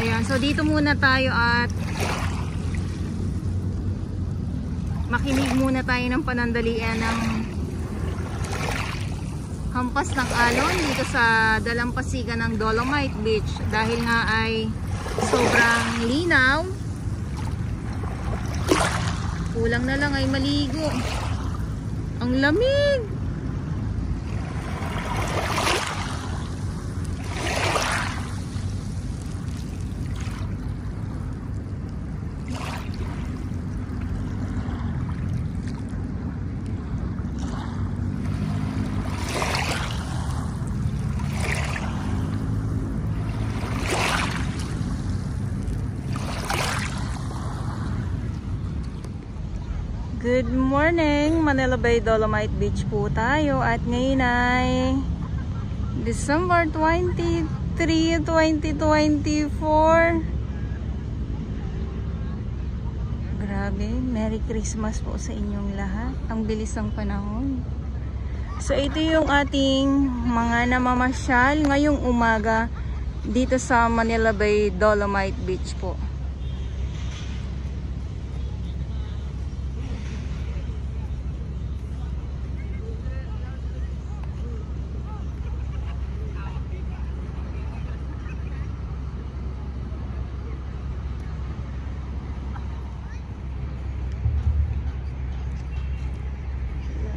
Ayan, so dito muna tayo at makinig muna tayo ng panandalian ng hampas ng alon dito sa dalampasigan ng Dolomite Beach dahil nga ay sobrang linaw. Kulang na lang ay maligo. Ang lamig. Good morning, Manila Bay, Dolomite Beach po tayo at ngayon ay December 23, 2024. Grabe, Merry Christmas po sa inyong lahat. Ang bilis ng panahon. So ito yung ating mga namamasyal ngayong umaga dito sa Manila Bay, Dolomite Beach po.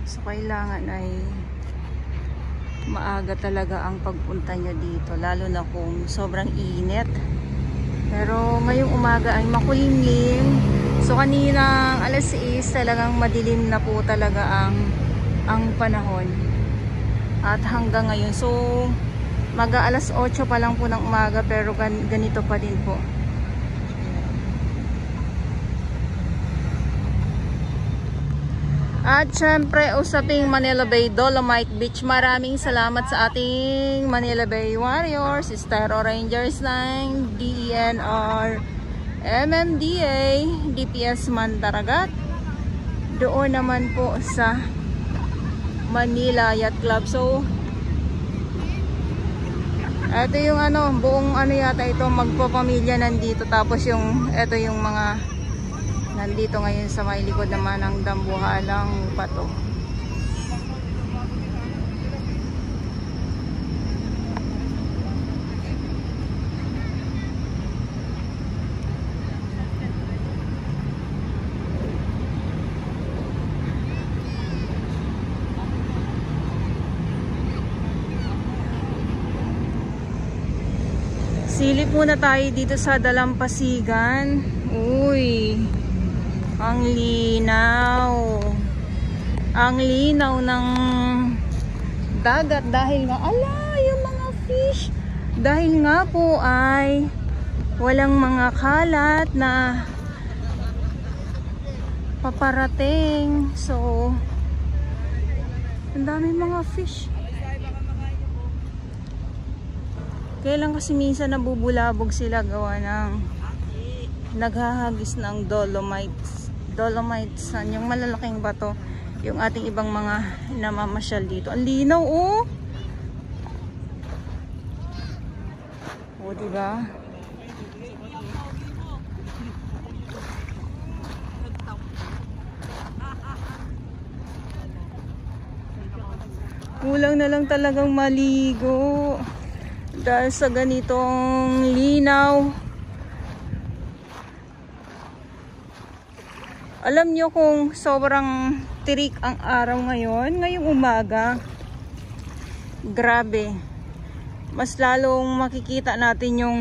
So kailangan ay maaga talaga ang pagpunta nyo dito, lalo na kung sobrang init. Pero ngayong umaga ay makulimlim. So kaninang alas 6 talagang madilim na po talaga ang panahon. At hanggang ngayon, so mag-aalas 8 pa lang po ng umaga pero ganito pa din po. At syempre, usaping Manila Bay, Dolomite Beach, maraming salamat sa ating Manila Bay Warriors, Estero Rangers ng DENR, MMDA, DPS Mandaragat. Doon naman po sa Manila Yacht Club. So, ito yung buong yata ito, magpapamilya nandito. Tapos ito yung mga nandito ngayon sa may likod naman ng Dambuhalang Bato. Silip muna tayo dito sa Dalampasigan. Uy, ang linaw. Ang linaw ng dagat dahil nga yung mga fish. Dahil nga po ay walang mga kalat na paparating. So, ang dami mga fish. Kaya lang kasi minsan nabubulabog sila gawa ng naghahagis ng Dolomites, yung malalaking bato, yung ating ibang mga namamasyal dito. Ang linaw, oh! O, diba? Kulang na lang talagang maligo dahil sa ganitong linaw. Alam nyo kung sobrang tirik ang araw ngayong umaga, grabe, mas lalong makikita natin yung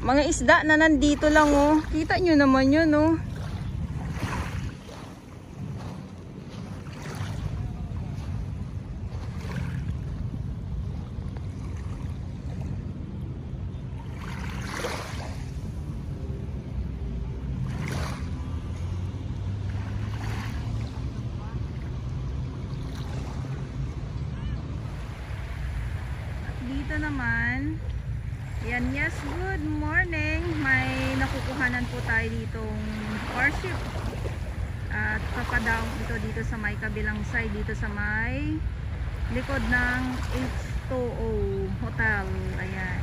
mga isda na nandito lang, oh. Kita nyo naman yun, oh. Dito naman, yan, yes, good morning. May nakukuhanan po tayo ditong worship. At papadaong ito dito sa may kabilang side, dito sa may likod ng H2O Hotel. Ayan.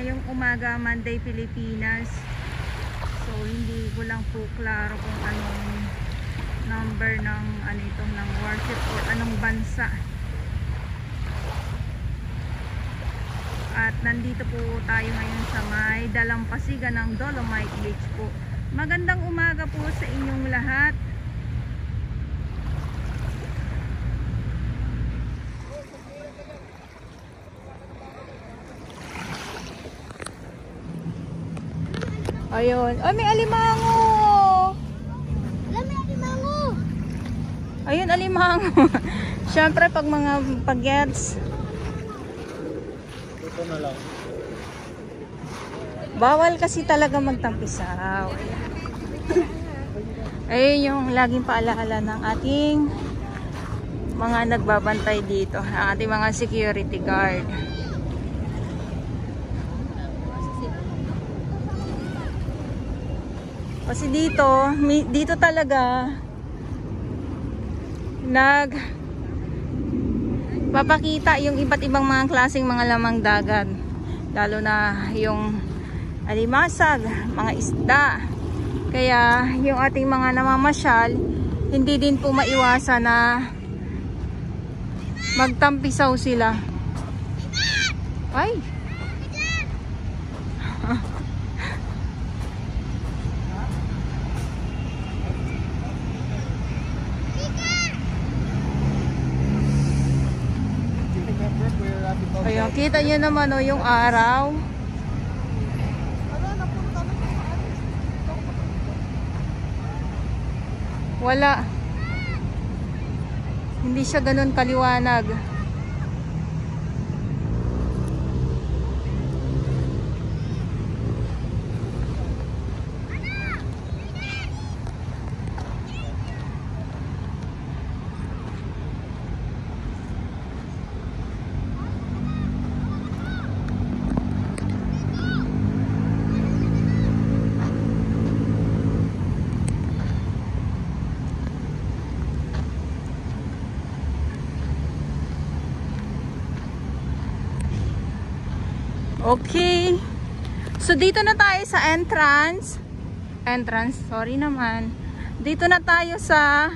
ngayong umaga, Monday Pilipinas. So hindi ko lang po klaro kung anong number ng ng worship or anong bansa. At nandito po tayo ngayon sa may dalampasigan ng Dolomite Beach po. Magandang umaga po sa inyong lahat. Ayun. Ay, may alimango! Wala, may alimango! Ayun, alimango. Siyempre, pag mga pag-gets, Ito na lang. bawal kasi talaga magtampisaw. Ayun yung laging paalaala ng ating mga nagbabantay dito, ang ating mga security guard. Kasi dito talaga papakita yung iba't ibang mga klaseng mga lamang dagat, lalo na yung alimasag, mga isda. Kaya yung ating mga namamasyal, hindi din po maiwasan na magtampisaw sila. Ay! Ayun, kita nyo naman yung araw. Wala. Hindi siya ganun kaliwanag. Okay. So dito na tayo sa entrance. Sorry naman. Dito na tayo sa